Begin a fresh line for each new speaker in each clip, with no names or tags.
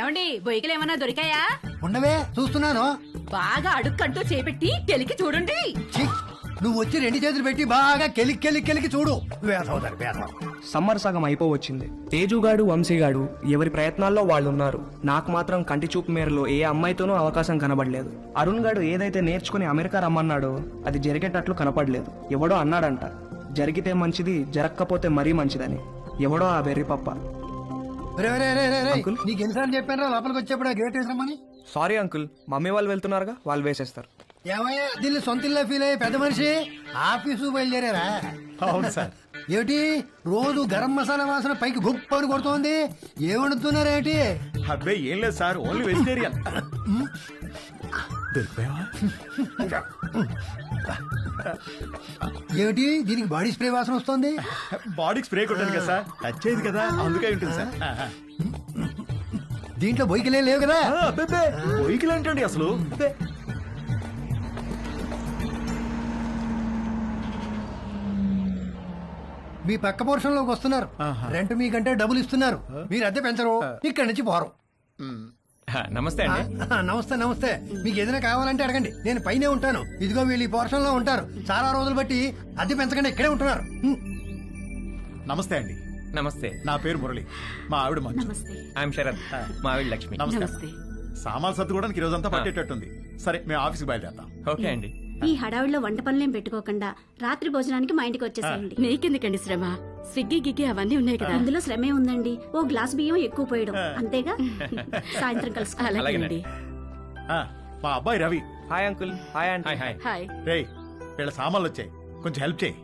ఏమండి బొయ్యికలు ఏమన్నా దొరికాయా?
ఉండవే చూస్తున్నాను.
బాగా అడుక్కంటూ చేపెట్టి కెలికి చూడండి.
ఛీ, నువ్వు వచ్చి 2 చేతులు పెట్టి బాగా కెలికి చూడు. వేసవుతారు వేసవ.
సమ్మర్ సగం అయిపోవచ్చింది. తేజుగాడు వంశీగాడు ఎవరి ప్రయత్నాల్లో వాళ్ళున్నారు. నాకు మాత్రం కంటి చూపు మేరలో ఏ అమ్మాయితోనూ అవకాశం కనబడలేదు. అరుణ్ గాడు ఏదైతే నేర్చుకుని అమెరికా రమ్మన్నాడో అది జరిగేటట్లు కనపడలేదు. ఎవడో అన్నాడంట, జరిగితే మంచిది, జరగకపోతే మరీ మంచిదని. ఎవడో ఆ వెర్రి పప్ప.
నీకు ఎన్నిసార్లు చెప్పాను లోపలికి వచ్చేప్పుడు గేట్ వేసామని.
సారీ అంకుల్, మమ్మీ వాళ్ళు వెళ్తున్నారుగా, వాళ్ళు వేసేస్తారు.
ఏమయ్యా దీన్ని సొంత ఇల్లు ఫీల్ అయ్యే పెద్ద మనిషి ఆఫీసు బయలుదేరారా?
అవును సార్.
ఏమిటి రోజు గరం మసాలా వాసన పైకి గుప్ప అని కొడుతోంది? ఏమడుతున్నారేంటి?
అబ్బే ఏం లేదు సార్, ఓన్లీ వెజిటేరియన్. దొరికిపోయావా?
ఏమిటి దీనికి బాడీ స్ప్రే వాసన వస్తుంది?
బాడీకి స్ప్రే కొట్టాను కదా సార్, టచ్ అయింది కదా అందుకే ఉంటుంది సార్.
దీంట్లో బొయ్యికలే లేవు కదా?
బొయ్యికలు ఏంటండి అసలు?
మీ పక్క పోర్షన్ లోకి వస్తున్నారు. రెంట్ మీకంటే డబ్బులు ఇస్తున్నారు. మీరు అద్దె పెంచరు, ఇక్కడి నుంచి పోరు.
నమస్తే అండి.
నమస్తే నమస్తే. మీకు ఏదైనా కావాలంటే అడగండి, నేను పైనే ఉంటాను. ఇదిగో వీళ్ళు ఈ పోర్షన్ లో ఉంటారు. చాలా రోజులు బట్టి అద్దె పెంచకుండా ఇక్కడే ఉంటున్నారు.
నమస్తే అండి.
నమస్తే.
నా పేరు మురళి, మా ఆవిడ మంచు.
ఐఎమ్ శరత్, మా ఆవిడ లక్ష్మి.
నమస్తే. సామాన్ సర్దుకోవడానికి ఈ రోజంతా పట్టేటట్టుంది. సరే మేము ఆఫీస్కి బయలుదేరుతాం.
ఓకే అండి.
ఈ హడావిడిలో వంట పనులేం పెట్టుకోకుండా రాత్రి భోజనానికి మా ఇంటికి వచ్చేసేయండి.
నీకెందుకండి శ్రమ? స్విగ్గీ గిగ్గి అవన్నీ ఉన్నాయి కదా.
అందులో శ్రమే ఉందండి. ఓ గ్లాస్ బియ్యం ఎక్కువ పోయడం అంతేగా. సాయంత్రం కలుసుకోవాలి.
అలాగేనండి.
మా అబ్బాయి Ravi.
Hi uncle. Hi aunty.
Hi.
Hi.
రేయ్ వీళ్ళ సామాన్లు వచ్చాయి, కొంచెం హెల్ప్ చేయి.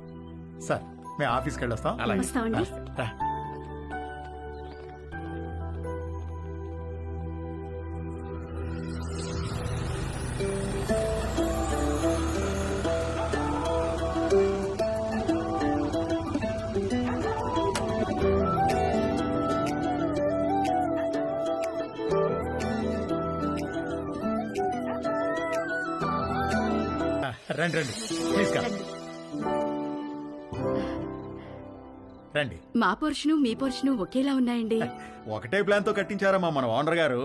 సార్ మేము ఆఫీస్కి వెళ్ళొస్తాం.
వస్తామండి.
రా. రండి రండి ప్లీజ్ కమ్. రండి.
మా పోర్షను మీ పోర్షను ఒకేలా ఉన్నాయండి.
ఒకటే ప్లాన్ తో కట్టించారమ్మా మన ఓనర్ గారు,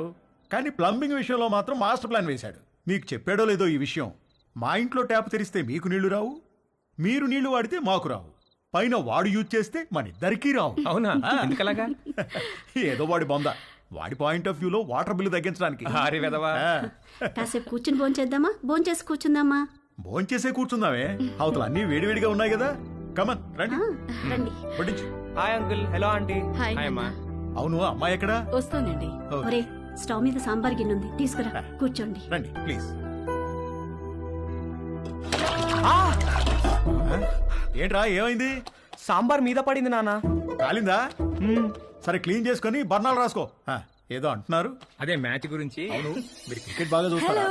కానీ ప్లంబింగ్ విషయంలో మాత్రం మాస్టర్ ప్లాన్ వేశాడు. మీకు చెప్పాడో లేదో ఈ విషయం, మా ఇంట్లో ట్యాప్ తెరిస్తే మీకు నీళ్లు రావు, మీరు నీళ్లు వాడితే మాకు రావు, పైన వాడు యూజ్ చేస్తే మన ఇద్దరికీ రావు.
అవునా? ఎందుకలాగా?
ఏదో వాడి బొంద, వాడి పాయింట్ ఆఫ్ వ్యూలో వాటర్ బిల్లు తగ్గించడానికి.
హారి వెదవా.
కాసేపు కూర్చుని భోంచేద్దామా? భోంచేసి కూర్చుందామా?
భోంచేసే కూర్చుందామే, అవతల అన్ని వేడివేడిగా ఉన్నాయి కదా. కమన్ రండి.
రండి.
వడ్డించు.
Hi uncle. Hello aunty.
Hi
hi అమ్మా.
అవును అమ్మాయి ఎక్కడా?
వస్తోందండి.
ఓకే.
ఒరే స్టవ్ మీద సాంబార్ గిన్నె ఉంది, తీసుకురా. కూర్చోండి.
రండి ప్లీజ్. ఏంట్రా ఏమైంది?
సాంబార్ మీద పడింది నాన్న.
కాలిందా? సరే క్లీన్ చేసుకొని బర్ణాలు రాసుకో. ఏదో అంటున్నారు.
అదే మ్యాచ్ గురించి.
అవును మీరు క్రికెట్ బాగా చూస్తారా?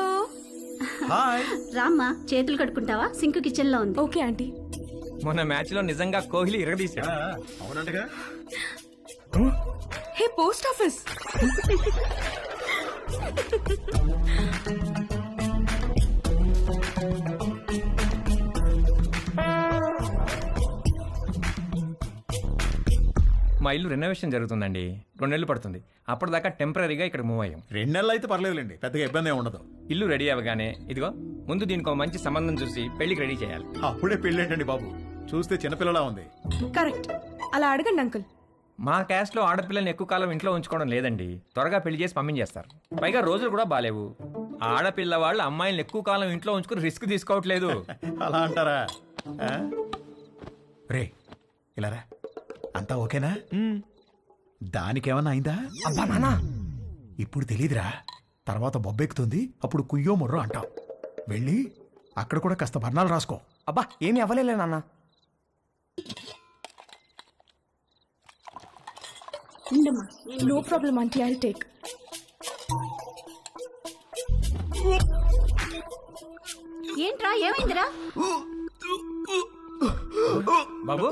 హాయ్.
రామ్మా, చేతులు కడుక్కుంటావా? సింక్ కిచెన్ లో ఉంది.
Okay aunty.
మొన్న మ్యాచ్ లో నిజంగా కోహ్లీ ఇరగదీశాడు.
అవునంటగా.
Hey post office.
మా ఇల్లు రెనోవేషన్ జరుగుతుందండి, 2 నెలలు పడుతుంది. అప్పటిదాకా టెంపరీగా ఇక్కడ మూవ్ అయ్యాం.
2 నెలలు అయితే పర్లేదులేండి, పెద్దగా ఇబ్బంది ఏమి ఉండదు.
ఇల్లు రెడీ అవ్వగానే ఇదిగో ముందు దీనికి మంచి సంబంధం చూసి పెళ్లికి రెడీ చేయాలి.
అప్పుడే పెళ్ళేంటండి బాబు, చూస్తే చిన్నపిల్లలా ఉంది.
కరెక్ట్. అలా అడగండి అంకుల్.
మా క్యాస్ట్ లో ఆడపిల్లని ఎక్కువ కాలం ఇంట్లో ఉంచుకోవడం లేదండి, త్వరగా పెళ్లి చేసి పంపించేస్తారు. పైగా రోజులు కూడా బాలేవు. ఆడపిల్ల వాళ్ళు అమ్మాయిలను ఎక్కువ కాలం ఇంట్లో ఉంచుకుని రిస్క్ తీసుకోవట్లేదు.
అలా అంటారా? రే ఇలా రా. అంతా ఓకేనా? దానికేమన్నా అయిందా?
అబ్బా నాన్న,
ఇప్పుడు తెలీదురా, తర్వాత బొబ్బెక్కుతుంది, అప్పుడు కుయ్యో మొర్రో అంటాం. వెళ్ళి అక్కడ కూడా కాస్త బర్ణాలు రాసుకో.
అబ్బా ఏమీ అవ్వలేలే నాన్న.
No problem aunty, I take.
ఏంట్రా ఏమైందిరా?
బాబు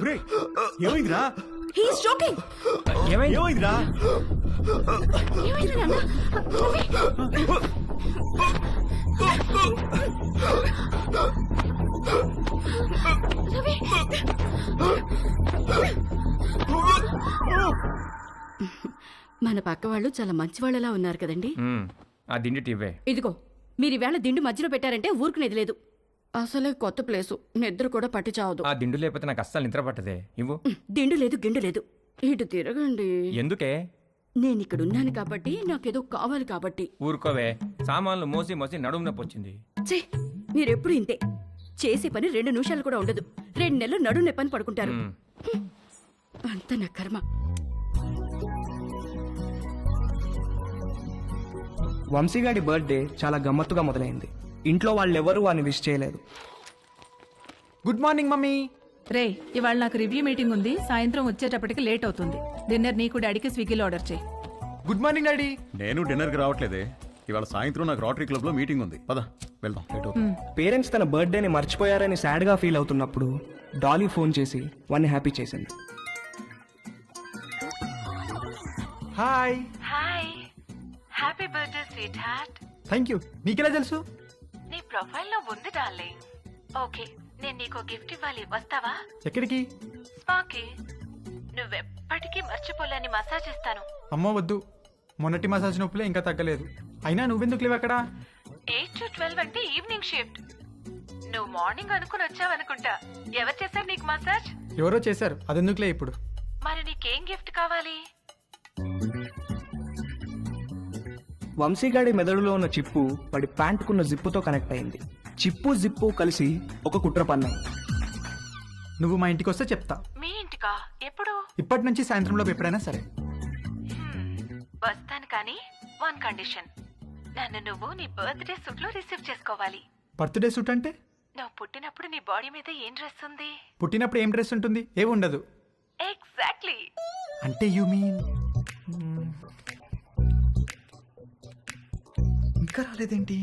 రే ఏమైందిరా?
He is joking.
ఏమైందిరా?
ఏమైంది నాన్న? రవి.
మన పక్క వాళ్ళు చాలా మంచి వాళ్ళలా ఉన్నారు కదండి.
ఆ దిండి టివ్వే.
ఇదిగో మీరు ఈవేళ దిండు మధ్యలో పెట్టారంటే ఊరుకునేది లేదు. అసలే కొత్త ప్లేసు, నిద్ర కూడా పట్టి చావదు.
ఆ దిండు లేకపోతే నాకు అస్సలు నిద్ర పట్టదే. ఇవ్వు.
దిండు లేదు గిండు లేదు. ఇటు తిరగండి.
ఎందుకే?
నేను ఇక్కడ ఉన్నాను కాబట్టి నాకేదో కావాలి కాబట్టి.
ఊరుకోవే, సామాన్లు మోసి మోసి నడుము నొప్పి వచ్చింది.
ఛే, మీరెప్పుడు ఇంతే. చేసే పని 2 నిమిషాలు కూడా ఉండదు. 2 నెలలు నడుము నొప్పని పడుకుంటారు. అంత నా కర్మ.
వంశీగాడి బర్త్డే చాలా గమ్మత్తుగా మొదలైంది. ఇంట్లో వాళ్ళెవరూ వాడిని విష్ చేయలేదు.
Good morning mummy.
రే, ఇవాళ నాకు రివ్యూ మీటింగ్ ఉంది. సాయంత్రం వచ్చేటప్పటికి లేట్ అవుతుంది. డిన్నర్ నీకు డాడీకి స్విగ్గీలో ఆర్డర్ చేయి.
Good morning daddy.
నేను డిన్నర్కి రావట్లేదే. ఇవాళ సాయంత్రం నాకు రోటరీ క్లబ్లో మీటింగ్ ఉంది. పద వెళ్దాం. లేట్ అవుతుంది.
పేరెంట్స్ తన బర్త్డేని మర్చిపోయారని సాడ్గా ఫీల్ అవుతున్నప్పుడు డాలీ ఫోన్ చేసి వాడిని హ్యాపీ చేసింది.
Hi.
Hi, happy birthday sweet heart.
Thank you. నీకెలా తెలుసు?
నీ ప్రొఫైల్లో ఉంది డార్లింగ్. ఓకే, నేను నీకు గిఫ్ట్ ఇవ్వాలి, వస్తావా?
ఎక్కడికి?
స్పాకి. నువ్వెప్పటికీ మర్చిపోలేని మసాజ్ ఇస్తాను.
అమ్మో వద్దు, మొన్నటి మసాజ్ నొప్పులే ఇంకా తగ్గలేదు. అయినా నువ్వెందుకు లేవు అక్కడ?
8 to 12 అంటే ఈవినింగ్ షిఫ్ట్. నువ్వు మార్నింగ్ అనుకుని వచ్చావనుకుంటా. ఎవరు చేశారు నీకు మసాజ్?
ఎవరో చేశారు, అదెందుకులే ఇప్పుడు.
మరి నీకేం గిఫ్ట్ కావాలి?
వంశీగాడి మెదడులో ఉన్న చిప్పు వాడి ప్యాంటుకున్న జిప్పుతో కనెక్ట్ అయింది. చిప్పు జిప్పు కలిసి ఒక కుట్ర పన్నాయి.
నువ్వు మా ఇంటికి వస్తే చెప్తా.
మీ ఇంటికా? ఎప్పుడు?
ఇప్పటి నుంచి సాయంత్రంలో ఎప్పుడైనా సరే.
వస్తాను, కానీ 1 కండిషన్. నన్ను నువ్వు నీ బర్త్డే సూట్ లో రిసీవ్ చేసుకోవాలి.
బర్త్డే సూట్ అంటే?
నువ్వు పుట్టినప్పుడు నీ బాడీ మీద ఏం డ్రెస్ ఉంది?
పుట్టినప్పుడు ఏం డ్రెస్ ఉంటుంది? ఏమి ఉండదు.
ఎగ్జాక్ట్లీ.
అంటే యు మీన్ ఇంకా రాలేదేంటి?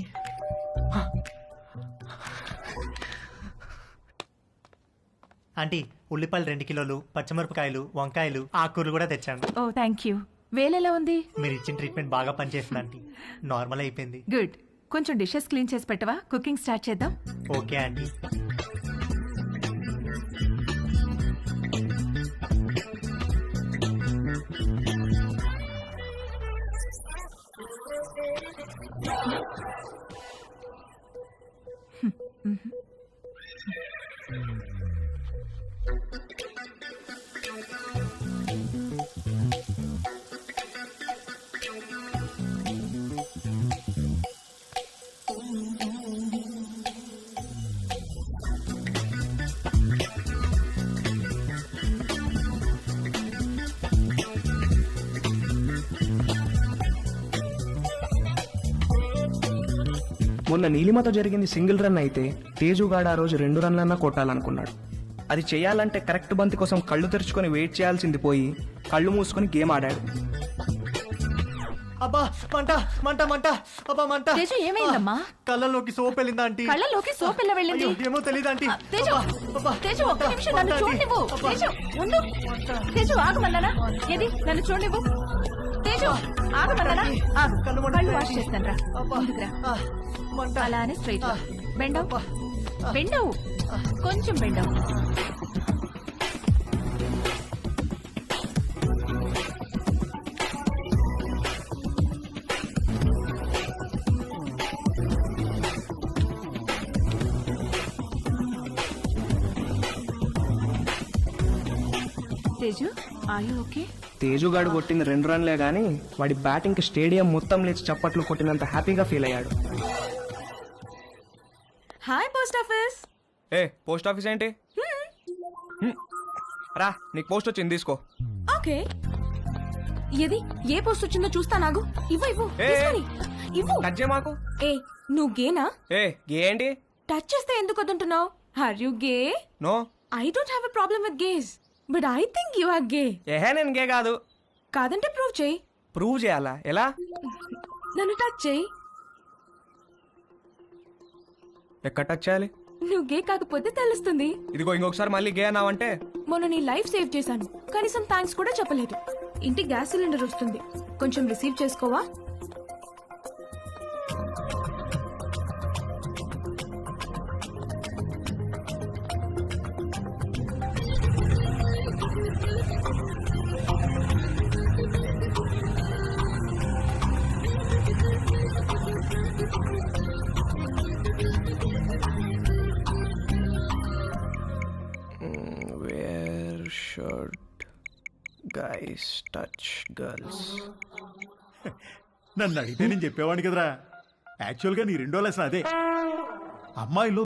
ఆంటీ, ఉల్లిపాయలు 2 కిలోలు, పచ్చిమిరపకాయలు, వంకాయలు, ఆకుకూరలు కూడా తెచ్చాను.
ఓ థ్యాంక్ యూ. వేలెలా ఉంది?
మీరు ఇచ్చిన ట్రీట్మెంట్ బాగా పనిచేస్తుంది ఆంటీ. నార్మల్ అయిపోయింది.
గుడ్. కొంచెం డిషెస్ క్లీన్ చేసి పెట్టవా? కుకింగ్ స్టార్ట్ చేద్దాం.
Okay aunty.
మొన్న నీలిమతో జరిగింది సింగిల్ రన్ అయితే తేజుగాడు ఆ రోజు 2 రన్లన్నా కొట్టాలనుకున్నాడు. అది చేయాలంటే కరెక్ట్ బంతి కోసం కళ్ళు తెరుచుకొని వెయిట్ చేయాల్సింది పోయి కళ్ళు మూసుకొని గేమ్ ఆడాడు.
అబ్బా మంట మంట మంట, అబ్బా మంట.
తేజు, ఏమైందమ్మా?
కళ్ళలోకి సోప్ వెళ్ళిందా ఆంటీ?
కళ్ళలోకి సోప్ ఎలా వెళ్ళింది?
అయ్యో, ఏమో తెలియదు ఆంటీ.
తేజు,
అబ్బా,
తేజు ఒక్క
మంట,
నిమిషం
మంట
నన్ను
ఆంటీ.
చూడనివ్వు.
అబ్బా.
తేజు ఉండు. తేజు ఆగమన్నానా? ఏది నన్ను చూడనివ్వు. తేజు ఆగమన్నానా? ఆగు.
కళ్ళు మంట.
కళ్ళు వాష్ చేస్తాను రా.
అబ్బా.
ముందుకురా.
ఆ, మంట.
అలానే స్ట్రైట్ బెండవు. బెండవు, కొంచెం బెండవు. Teju, are you okay?
తేజుగాడు కొట్టింది 2 రన్లే గానీ వాడి బ్యాటింగ్కి స్టేడియం మొత్తం లేచి చప్పట్లు కొట్టినంత హ్యాపీగా ఫీల్ అయ్యాడు.
Hi post office.
ఏ పోస్ట్ ఆఫీస్ ఏంటి? రా, నీకు పోస్ట్ వచ్చింది, తీసుకో.
ఓకే, ఏది ఏ పోస్ట్ వచ్చిందో చూస్తా. నాగు ఇవ్వు ఇవ్వు
ఏ,
తీసుకొని. ఇవ్వు.
టచ్ చేయ మాకు.
ఏ నువ్వు గేనా?
ఏ ఏంటి?
టచ్ చేస్తే ఎందుకు వద్దంటున్నావు? Are you gay?
No.
I don't have a problem with gays, but I think you are gay.
ఏహే, నేను గే కాదు.
కాదంటే ప్రూవ్ చేయి.
ప్రూవ్ చేయాలా? ఎలా?
నన్ను టచ్ చేయి.
ఎక్కడ టచ్ చేయాలి?
నువ్వు గే కాకపోతే తెలుస్తుంది.
ఇదిగో ఇంకొకసారి మళ్ళీ గే అన్నావంటే.
మొన్న నీ లైఫ్ సేవ్ చేశాను, కనీసం థ్యాంక్స్ కూడా చెప్పలేదు. ఇంటికి గ్యాస్ సిలిండర్ వస్తుంది, కొంచెం రిసీవ్ చేసుకోవా?
Should guys touch girls.
నన్ను అడిగితే నేను చెప్పేవాడిని కదరా. యాక్చువల్గా నీ రెండో లెసన్ అదే. అమ్మాయిలో